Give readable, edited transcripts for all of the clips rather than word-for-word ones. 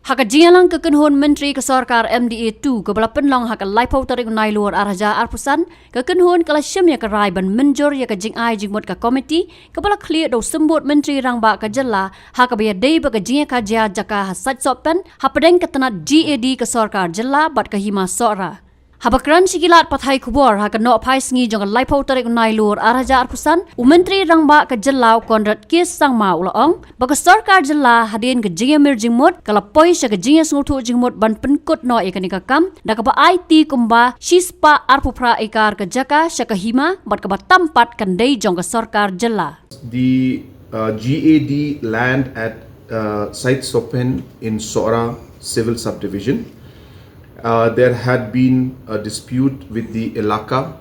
Haka jialang kekenhon menteri ke Sorkar MDA2 ke bala penlong haka laipau tarik nai luar araja arpusan kekenhon kala syam ya ke rai ban menjor ya ke jingai jingmot ke komiti ke bala clear do sembut menteri rangba ke jela haka biya dei ba ke Jingkajia Jaka hasat sopen Hapdeng ke tanat GAD ke Sorkar jela bat ke Hima Sohra. Habakran sigilat pathai kubor haka no pai sngi jong laipau tarik nai luar araja arpusan menteri rangba ke jela konrat kis sang ma ulaong baka Sorkar jela hadin ke jingamir jingmot kala poi sya ke jinga snguthu jingmot ban Pynkut no ikanika kam da ka ba IT kumba shispa arpupra ikar ke Jaka sya ke Hima bat ka ba tampat kan dei jong ke Sorkar jela. The GAD land at site Sopen in Sohra civil subdivision. There had been a dispute with the Ilaka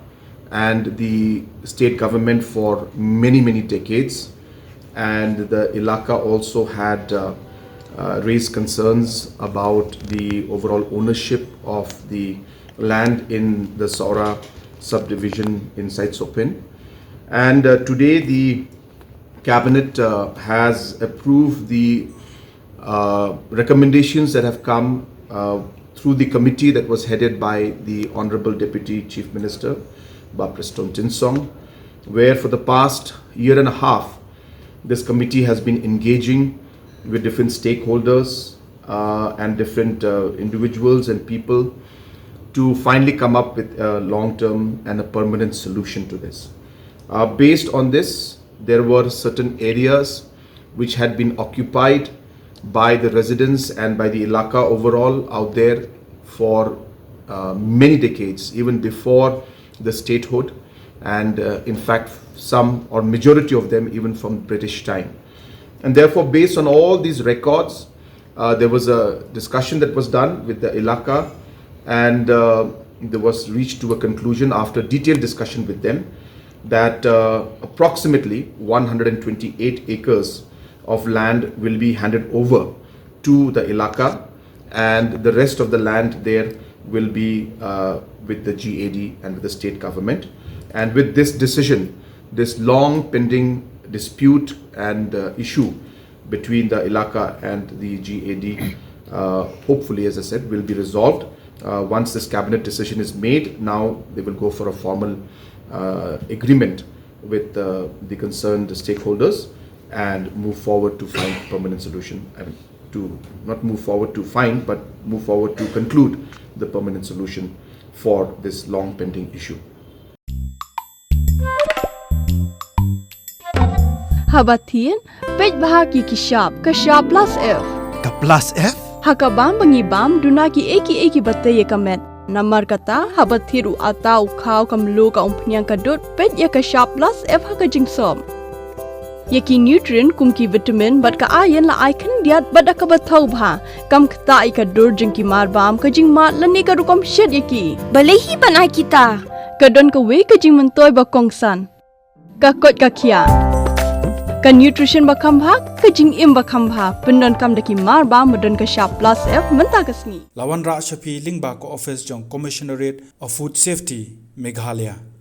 and the state government for many decades, and the Ilaka also had raised concerns about the overall ownership of the land in the Sohra subdivision inside Sopen. And today the cabinet has approved the recommendations that have come through the committee that was headed by the Honorable Deputy Chief Minister, Preston Tinsong, where for the past year and a half, this committee has been engaging with different stakeholders and different individuals and people to finally come up with a long-term and a permanent solution to this. Based on this, there were certain areas which had been occupied by the residents and by the Ilaka overall out there for many decades, even before the statehood, and in fact some or majority of them even from British time. And therefore, based on all these records, there was a discussion that was done with the Ilaka, and there was reached to a conclusion after detailed discussion with them that approximately 128 acres of land will be handed over to the Ilaka, and the rest of the land there will be with the GAD and with the state government. And with this decision, this long pending dispute and issue between the Ilaka and the GAD, hopefully, as I said, will be resolved. Once this cabinet decision is made, now they will go for a formal agreement with the concerned stakeholders and move forward to find permanent solution. I mean, to not move forward to find, but move forward to conclude the permanent solution for this long pending issue. Habatin, pej bahagi kishab, kashab plus F. Ka plus F? Hakabam bangibam dunaki eki bataye kamet. Namar kata habathiru atau khau kamlu ka umpnyang kadut pej ya kashab plus F hakajing som. Yaki nutrient kumki vitamin bat ka ayan la icon diat bat ka bathau bha kam kta ika dur jingki mar bam ka jing mat lani ka rukom shed yaki balehi banai kita kadon ka we ka jing mentoy ba kongsan ka kot ka khia ka nutrition ba kham bha ka jing im ba kham bha pendon kam daki mar ba modon ka sharp plus F menta ka sni Lawan Ra Shafi Lingba ko office jong Commissionerate of Food Safety Meghalaya.